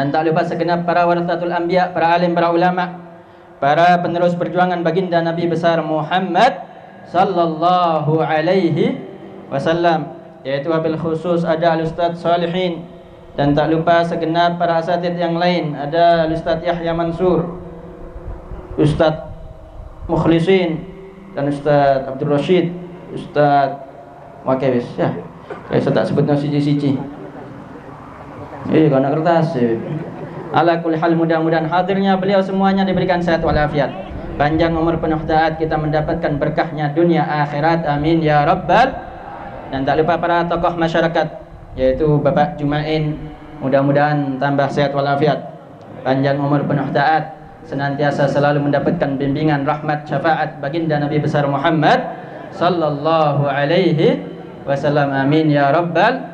dan tak lupa segenap para warathatul anbiya, para alim, para ulama, para penerus perjuangan baginda Nabi besar Muhammad sallallahu alaihi wasallam, yaitu wabil khusus ada Al-Ustadz Salihin, dan tak lupa segenap para asatidz yang lain, ada Al-Ustadz Yahya Mansur, Ustadz Mukhlisin, dan Ustadz Abdul Rashid, Ustadz Wakewis ya. Saya tak sebutnya siji-siji. Kalau nak kertas ala kulli hal, mudah-mudahan hadirnya beliau semuanya diberikan sehat walafiat, panjang umur penuh taat, kita mendapatkan berkahnya dunia akhirat, amin ya rabbal. Dan tak lupa para tokoh masyarakat, yaitu Bapak Jumain, mudah-mudahan tambah sehat walafiat, panjang umur penuh taat, senantiasa selalu mendapatkan bimbingan rahmat syafaat baginda Nabi besar Muhammad sallallahu alaihi wasallam, amin ya rabbal.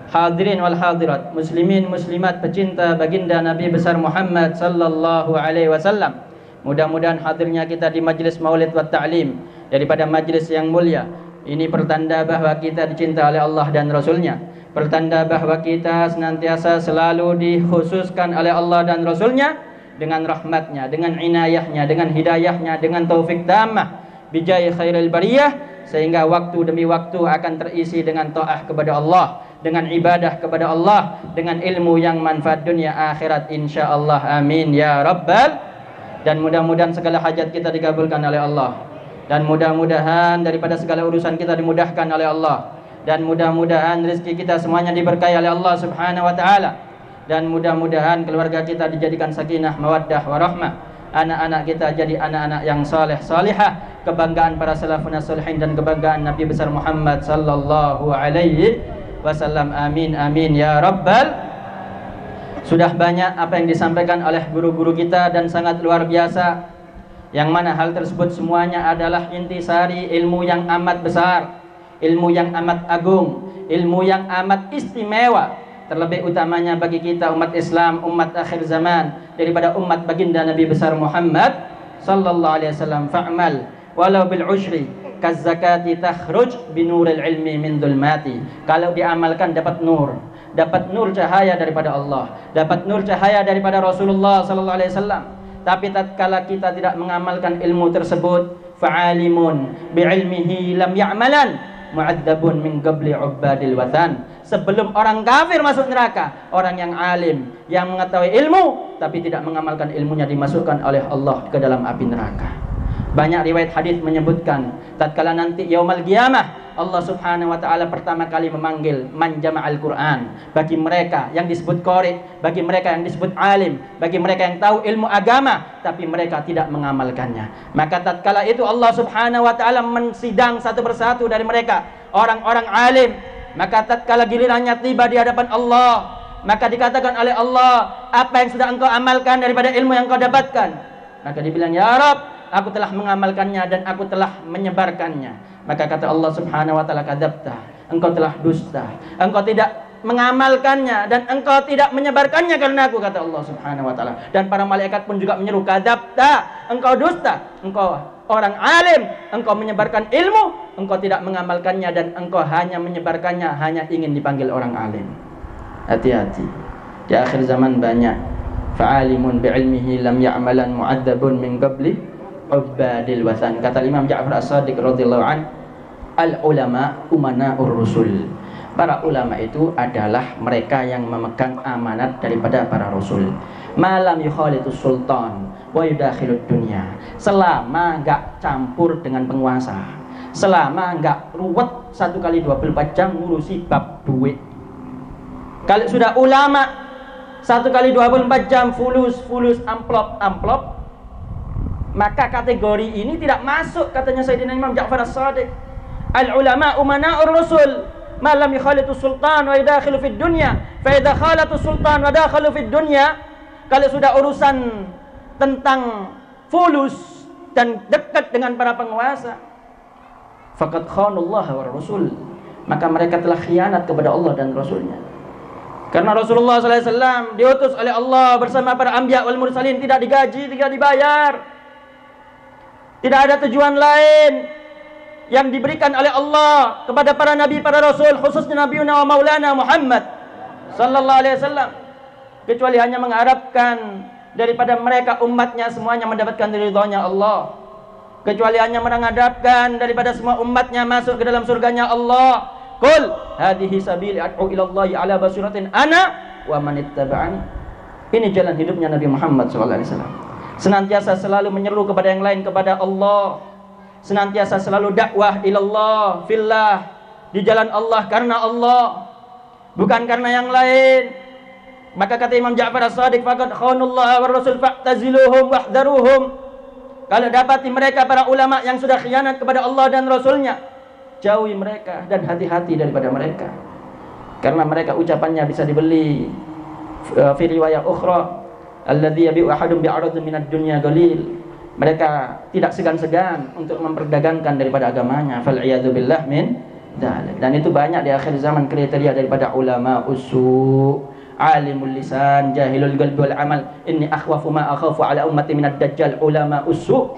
Hadirin wal hadirat, muslimin muslimat pecinta baginda Nabi besar Muhammad sallallahu alaihi wasallam, mudah-mudahan hadirnya kita di majlis maulid wa ta'lim daripada majlis yang mulia ini pertanda bahwa kita dicinta oleh Allah dan Rasulnya, pertanda bahwa kita senantiasa selalu dikhususkan oleh Allah dan Rasulnya dengan rahmatnya, dengan inayahnya, dengan hidayahnya, dengan taufik tamah bijai khairil bariyah, sehingga waktu demi waktu akan terisi dengan ta'ah kepada Allah, dengan ibadah kepada Allah, dengan ilmu yang manfaat dunia akhirat insyaallah, amin ya rabbal. Dan mudah-mudahan segala hajat kita dikabulkan oleh Allah, dan mudah-mudahan daripada segala urusan kita dimudahkan oleh Allah, dan mudah-mudahan rezeki kita semuanya diberkahi oleh Allah subhanahu wa ta'ala, dan mudah-mudahan keluarga kita dijadikan sakinah mawaddah warahmah, anak-anak kita jadi anak-anak yang saleh salihah, kebanggaan para salafun salihin dan kebanggaan Nabi besar Muhammad sallallahu alaihi wasallam, amin amin ya rabbal. Sudah banyak apa yang disampaikan oleh guru-guru kita dan sangat luar biasa, yang mana hal tersebut semuanya adalah intisari ilmu yang amat besar, ilmu yang amat agung, ilmu yang amat istimewa, terlebih utamanya bagi kita umat Islam, umat akhir zaman, daripada umat baginda Nabi besar Muhammad sallallahu alaihi wasallam. Fa'mal walau bil ushri kaz zakati takhruj binuril ilmi min dhulmati. Kalau diamalkan dapat nur cahaya daripada Allah, dapat nur cahaya daripada Rasulullah sallallahu alaihi wasallam. Tapi tatkala kita tidak mengamalkan ilmu tersebut, fa'alimun bi'ilmihi lam ya'malan mu'adzabun min qabli ubadil watan. Sebelum orang kafir masuk neraka, orang yang alim, yang mengetahui ilmu tapi tidak mengamalkan ilmunya, dimasukkan oleh Allah ke dalam api neraka. Banyak riwayat hadis menyebutkan tatkala nanti yaumul qiyamah, Allah subhanahu wa ta'ala pertama kali memanggil man jama'al Quran, bagi mereka yang disebut qari, bagi mereka yang disebut alim, bagi mereka yang tahu ilmu agama tapi mereka tidak mengamalkannya. Maka tatkala itu Allah subhanahu wa ta'ala mensidang satu persatu dari mereka, orang-orang alim. Maka tatkala gilirannya tiba di hadapan Allah, maka dikatakan oleh Allah, apa yang sudah engkau amalkan daripada ilmu yang engkau dapatkan? Maka dibilang, ya Rabb, aku telah mengamalkannya dan aku telah menyebarkannya. Maka kata Allah subhanahu wa ta'ala, kadzabta, engkau telah dusta, engkau tidak mengamalkannya dan engkau tidak menyebarkannya karena aku, kata Allah subhanahu wa ta'ala. Dan para malaikat pun juga menyeru, kadzabta, engkau dusta, engkau orang alim, engkau menyebarkan ilmu, engkau tidak mengamalkannya dan engkau hanya menyebarkannya, hanya ingin dipanggil orang alim. Hati-hati, di akhir zaman banyak fa'alimun bi'ilmihi lam ya'malan mu'adzabun min qabli ubadil wasan. Kata Imam Ja'far As-Shadiq radhiyallahu an, al ulama umana'ur rusul. Para ulama itu adalah mereka yang memegang amanat daripada para rasul. Malam yukhalitus sultan wa yudakhilud dunya. Selama enggak campur dengan penguasa, selama enggak ruwet 1 kali 24 jam ngurusi bab duit. Kalau sudah ulama 1 kali 24 jam fulus amplop, maka kategori ini tidak masuk, katanya Sayyidina Imam Ja'far As-Shadiq. Al ulama umana'ur rusul, ma lam yukhalitu sultan wa yadakhilu fid dunya, fa idza khalatu sultan wa dakhalu fid dunya. Kalau sudah urusan tentang fulus dan dekat dengan para penguasa, faqad khanallah wa rasul, maka mereka telah khianat kepada Allah dan Rasulnya. Karena Rasulullah SAW diutus oleh Allah bersama para anbiya wal mursalin, tidak digaji, tidak dibayar, tidak ada tujuan lain yang diberikan oleh Allah kepada para nabi, para rasul, khususnya Nabi wa Maulana Muhammad sallallahu alaihi wasallam. kecuali hanya mengharapkan daripada mereka umatnya semuanya mendapatkan ridhonya Allah, kecuali hanya mengharapkan daripada semua umatnya masuk ke dalam surganya Allah. Qul hadhihi sabili ad'u ila Allah ala basiratin ana wa man ittaba'ani. Ini jalan hidupnya Nabi Muhammad sallallahu alaihi wasallam. Senantiasa selalu menyeru kepada yang lain kepada Allah, senantiasa selalu dakwah ilallah fillah, di jalan Allah karena Allah, bukan karena yang lain. Maka kata Imam Ja'far As-Shadiq, faqad khanullah war rasul fa'taziluhum wahdharuhum. Kalau dapati mereka para ulama yang sudah khianat kepada Allah dan Rasulnya, jauhi mereka dan hati-hati daripada mereka, karena mereka ucapannya bisa dibeli. Fi riwayat ukhra, alladzi yabi'u ahadun bi'aradin minad dunya qalil. Mereka tidak segan-segan untuk memperdagangkan daripada agamanya. Fal iyadu billah min dzalik. Dan itu banyak di akhir zaman kriteria daripada ulama usu, alimul lisan, jahilul qalbi wal amal. Inni akhwafu ma akhafu ala ummati minad dajjal ulama usu.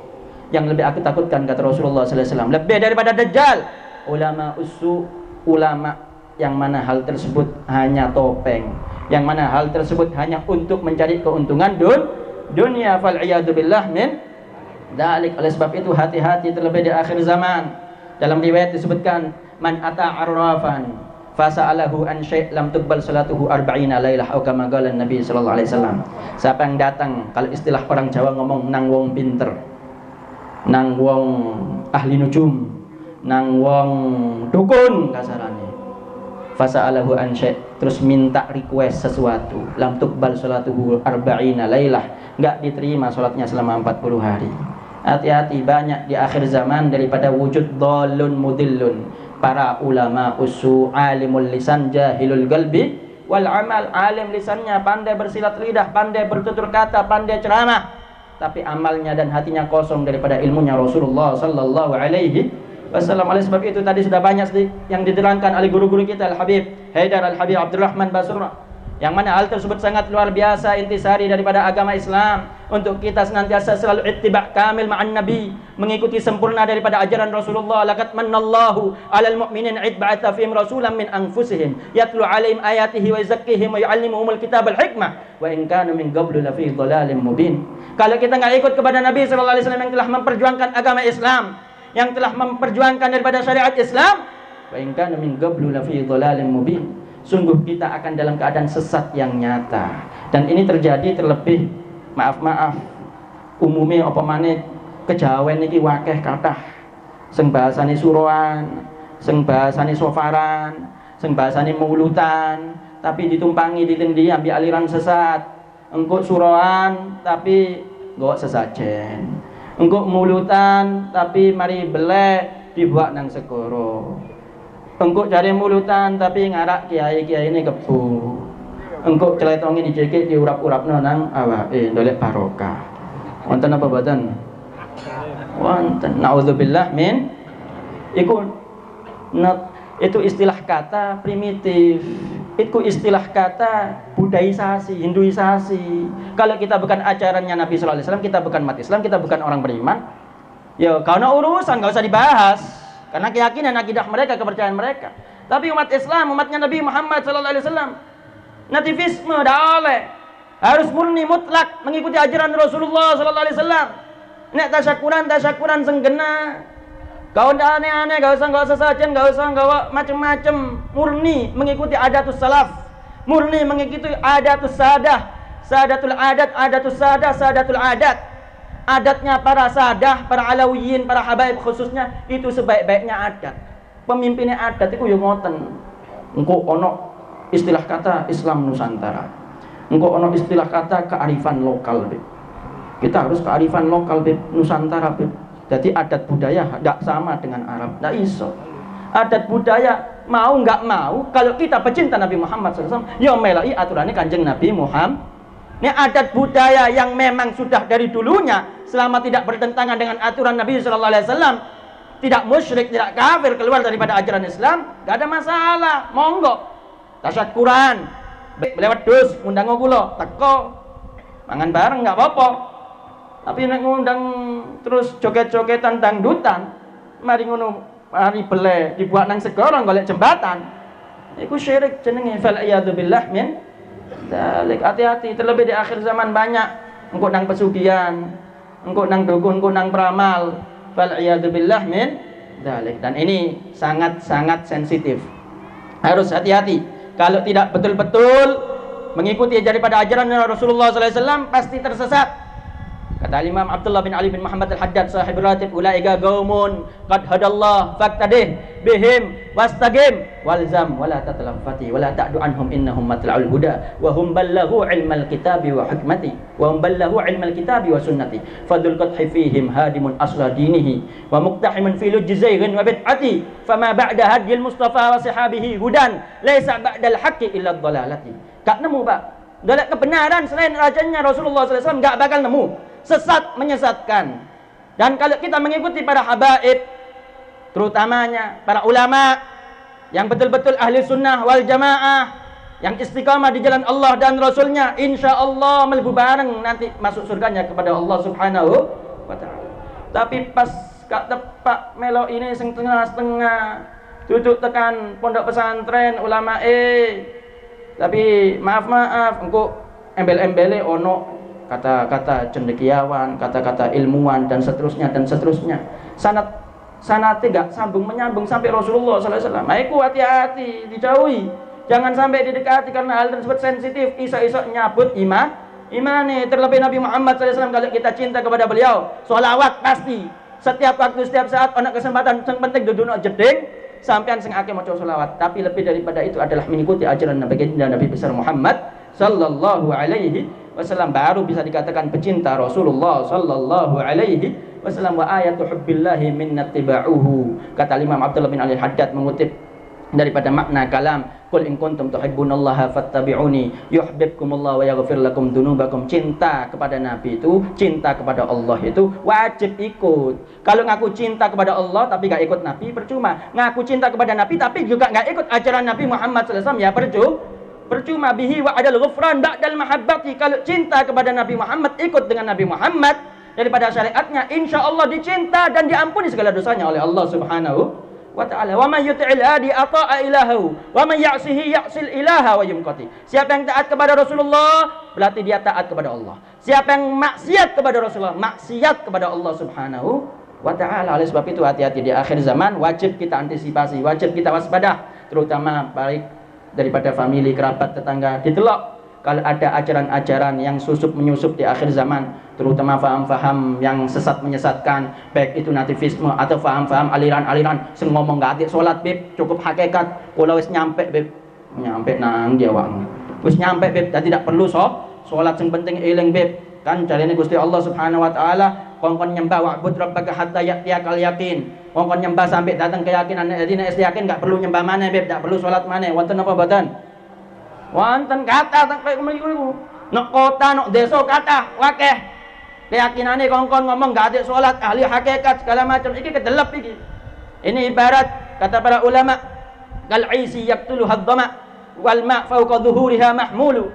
Yang lebih aku takutkan, kata Rasulullah sallallahu alaihi wasallam, lebih daripada dajjal, ulama usu, ulama yang mana hal tersebut hanya topeng, yang mana hal tersebut hanya untuk mencari keuntungan dunia. Fal iyadu billah min dzalik. Oleh sebab itu hati-hati terlebih di akhir zaman. Dalam riwayat disebutkan, man ata arrafan fasa'alahu an syai' lam tuqbal salatuhu arba'ina lailah, atau kama qala Nabi sallallahu alaihi wasallam. Siapa yang datang, kalau istilah orang Jawa ngomong, nang wong pinter, nang wong ahli nujum, nang wong dukun kasarane, fasa'alahu an syai', terus minta request sesuatu, lam tuqbal salatuhu arba'ina lailah, enggak diterima salatnya selama 40 hari. Hati-hati, banyak di akhir zaman daripada wujud dhalun mudillun, para ulama usu, alimul lisan, jahilul qalbi wal amal. Alim lisannya, pandai bersilat lidah, pandai bertutur kata, pandai ceramah, tapi amalnya dan hatinya kosong daripada ilmunya Rasulullah sallallahu alaihi wasallam. Oleh sebab itu tadi sudah banyak yang diterangkan oleh guru-guru kita, Al-Habib Haidar, Al-Habib Abdurrahman Basura, yang mana hal tersebut sangat luar biasa intisari daripada agama Islam, untuk kita senantiasa selalu ittiba' kamil ma'an Nabi, mengikuti sempurna daripada ajaran Rasulullah. Laqad mannallahu 'alal mu'minin id ba'atha fihim rasulan min anfusihim yatlu 'alaihim ayatihi wa yuzakkihim wa yu'allimuhumul kitabal hikmah wa in kanu min qablu lafi dhalalin mubin. Kalau kita enggak ikut kepada Nabi sallallahu alaihi wasallam yang telah memperjuangkan agama Islam, yang telah memperjuangkan daripada syariat Islam, wa in kanu min qablu lafi dhalalin mubin, sungguh kita akan dalam keadaan sesat yang nyata. Dan ini terjadi terlebih, maaf umumnya apa maneh kejawen iki wakeh kathah sing bahasane suroan, sing bahasane sofaran, sing bahasane maulutan, tapi ditumpangi ditendi ambil aliran sesat. Engko suroan tapi nggo sesajen, engko maulutan tapi mari belek dibuat nang segoro, engko cari mulutan tapi ngarak kiai-kiai ini kebu, engko celetongi dicekik diurap-urapno nang awake ndolek barokah. Wonten apa boten? Wonten. Nauzubillah min iku itu istilah kata primitif. Itu istilah kata budaisasi, hinduisasi. Kalau kita bukan ajarannya Nabi sallallahu alaihi wasallam, kita bukan umat Islam, kita bukan orang beriman, ya karena urusan enggak usah dibahas. Karena keyakinan akidah mereka, kepercayaan mereka. Tapi umat Islam, umatnya Nabi Muhammad sallallahu alaihi wasallam, nativisme dah oleh, harus murni mutlak mengikuti ajaran Rasulullah sallallahu alaihi wasallam. Nek tasyakuran senggena, kau ndak aneh-aneh, enggak usah sajen, enggak usah macam-macam, murni mengikuti adatus salaf, murni mengikuti adatus sadah, sadatul adat, adatus sadah, sadatul adat. Adatnya para sadah, para alawiyin, para habaib khususnya, itu sebaik-baiknya adat. Pemimpinnya adat itu yang ngoten. Engko ono istilah kata Islam Nusantara, engko ono istilah kata kearifan lokal. Kita harus kearifan lokal Nusantara. Jadi adat budaya tidak sama dengan Arab, tidak iso. Adat budaya mau nggak mau, kalau kita pecinta Nabi Muhammad SAW, ya melai aturannya kanjeng Nabi Muhammad. Ini adat budaya yang memang sudah dari dulunya, selama tidak bertentangan dengan aturan Nabi SAW, tidak musyrik, tidak kafir, keluar daripada ajaran Islam, nggak ada masalah, monggo. Tasyakuran, lewat dus, undang kula, teko, mangan bareng nggak apa-apa. Tapi nek ngundang terus joget-jogetan dangdutan, mari ngono, mari belek dibuat nang segoro golek jembatan, iku syirik jenenge. Fal iyadu billah min Hati-hati, terlebih di akhir zaman banyak engko nang pesugihan, engko nang dukun, engko nang peramal. Fal iyadzubillah min dzalik. Dan ini sangat-sangat sensitif. Harus hati-hati. Kalau tidak betul-betul mengikuti daripada ajaran Rasulullah SAW, pasti tersesat. Kata Imam Abdullah bin Ali bin Muhammad al-Haddad sahib ratib, ulaika qaumun qad hadallah faktadih bihim wastaqim walzam wala tatlaffati wala ta'du anhum innahum matla'ul huda wa hum balaghu ilmal kitabi wa hikmati wa hum balaghu ilmal kitabi wa sunnati fadul qadhi fihim hadimun asla dinihi wa muqtahimun fi lujzairin wa bid'ati fama ba'da hadil mustafa wa sahabihi hudan laisa ba'dal haqqi illa dhalalati. Gak nemu, Pak. Gak kebenaran selain rajanya Rasulullah SAW, gak bakal nemu. Sesat menyesatkan. Dan kalau kita mengikuti para habaib, terutamanya para ulama yang betul-betul ahli sunnah wal jamaah, yang istiqamah di jalan Allah dan Rasulnya, insya Allah melebu bareng nanti masuk surganya kepada Allah Subhanahu wa ta'ala. Tapi pas gak tepak melo ini setengah-setengah, duduk tekan pondok pesantren ulama tapi maaf engko embel-embele ono kata-kata cendekiawan, kata-kata ilmuwan dan seterusnya. Sanate gak sambung menyambung sampai Rasulullah SAW. Maiku hati-hati, dijauhi. Jangan sampai didekati karena hal tersebut sensitif. Iso-iso nyabut imane. Terlebih Nabi Muhammad SAW, kalau kita cinta kepada beliau, sholawat pasti. Setiap waktu, setiap saat, ada kesempatan. Yang penting duduk jeding, sampean sing akeh maca sholawat. Tapi lebih daripada itu adalah mengikuti ajaran Nabi besar Muhammad sallallahu alaihi wasallam, baru bisa dikatakan pecinta Rasulullah sallallahu alaihi wasallam. Wa ayatu hubbillahi minnatiba'uhu. Kata Imam Abdullah bin Ali Haddad mengutip daripada makna kalam, qul in kuntum tuhibbunallaha fattabi'uni yuhibbukumullah wa yaghfir lakum dzunubakum. Cinta kepada Nabi itu, cinta kepada Allah itu wajib ikut. Kalau ngaku cinta kepada Allah tapi gak ikut Nabi, percuma. Ngaku cinta kepada Nabi tapi juga gak ikut ajaran Nabi Muhammad SAW, ya percuma. Bihi wa adal ghufran ba'dal mahabbati. Kalau cinta kepada Nabi Muhammad, ikut dengan Nabi Muhammad daripada syariatnya, insya Allah dicinta dan diampuni segala dosanya oleh Allah Subhanahu wa ta'ala. Wa man yuti'il hadi ata'a ilahu wa man ya'sihi ya'sil ilaha wa yumqati. Siapa yang taat kepada Rasulullah, berarti dia taat kepada Allah. Siapa yang maksiat kepada Rasulullah, maksiat kepada Allah Subhanahu wa ta'ala. Oleh sebab itu hati-hati di akhir zaman, wajib kita antisipasi, wajib kita waspada, terutama baik daripada famili, kerabat, tetangga. Ditelok kalau ada ajaran-ajaran yang susup menyusup di akhir zaman, terutama faham-faham yang sesat menyesatkan, baik itu nativisme atau faham-faham aliran-aliran sing ngomong gak atik salat beb, cukup hakikat. Kula wis nyampe beb, nyampe nang jawang. Wis nyampe beb, dan tidak perlu salat, sing penting eling beb. Kan jarene Gusti Allah Subhanahu wa taala, kongkon nyembah wa'bud rabbaka hatta ya'tiyakal yaqin. Kongkon nyembah sampai datang keyakinan. Dina yakin gak perlu nyembah mana beb, gak perlu salat mana. Wonten apa boten? Wonten kata sampai niku. Nek kota, nek desa kata wakeh. Keyakinane kongkon ngomong gak ada salat, ahli hakikat segala macam. Iki kedelep iki. Ini ibarat kata para ulama, kal aisi yaqtulu hadama wal ma' fawqa dhuhuriha mahmulu.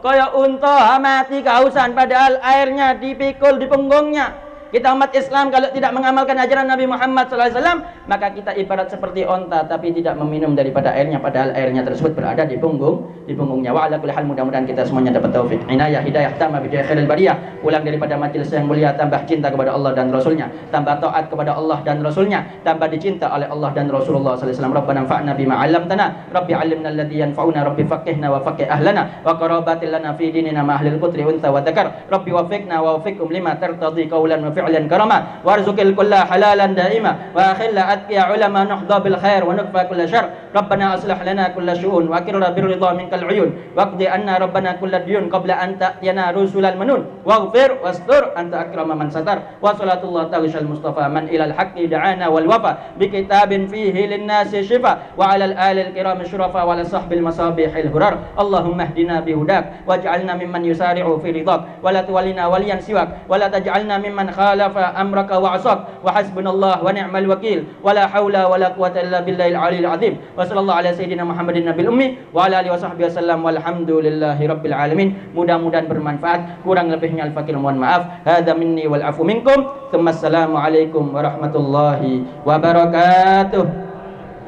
Kayak unta mati kehausan padahal airnya dipikul di punggungnya. Kita umat Islam kalau tidak mengamalkan ajaran Nabi Muhammad SAW, maka kita ibarat seperti onta tapi tidak meminum daripada airnya, padahal airnya tersebut berada di punggungnya. Wa ala kulli hal, mudah-mudahan kita semuanya dapat taufik, inayah, hidayah, tamah bidaya khairil bariyah. Pulang daripada majelis yang mulia, tambah cinta kepada Allah dan Rasulnya, tambah taat kepada Allah dan Rasulnya, tambah dicinta oleh Allah dan Rasulullah SAW. Rabbana anfa'na bima 'allamtana, Rabbi 'allimna alladhi yanfa'una, Rabbi faqihna wa faqih ahlana wa qarabatil lana fi dinina ma ahlil qutri unsa wa dzakar. Rabbi wafiqna wa wafiqhum lima tartadi qawlan wa fi'lan karama warzuqil kulla halalan daima wa akhilla atqiya ulama nuhdha bil khair wa nukfa kulla syarr. Rabbana aslih lana kulla syu'un wa akirna bir ridha minkal uyun waqdi anna rabbana kulla diyun qabla an ta'tiyana rusulal manun waghfir wastur anta akrama man satar. Wa salatullah tawishal mustafa man ilal haqqi da'ana wal wafa bi kitabin fihi lin nasi shifa wa alal alil kiram syurafa wa ala sahbil masabihil hurar. Allahumma hdina bihudak waj'alna mimman yusari'u fi ridak wa la tuwallina waliyan siwak wa la taj'alna mimman khalafa amraka wa asak wa hasbunallah wa ni'mal wakil wa la hawla wa la quwwata illa billahil aliyil azim. Wa sallallahu ala sayyidina Muhammadin nabil ummi wa ala alihi wa sahbihi wasallam walhamdulillahi rabbil alamin. Mudah-mudahan bermanfaat, kurang lebihnya al-fakir mohon maaf. Hadza minni wal afu minkum. Assalamu alaikum warahmatullahi wabarakatuh.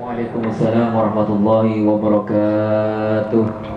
Waalaikumsalam warahmatullahi wabarakatuh.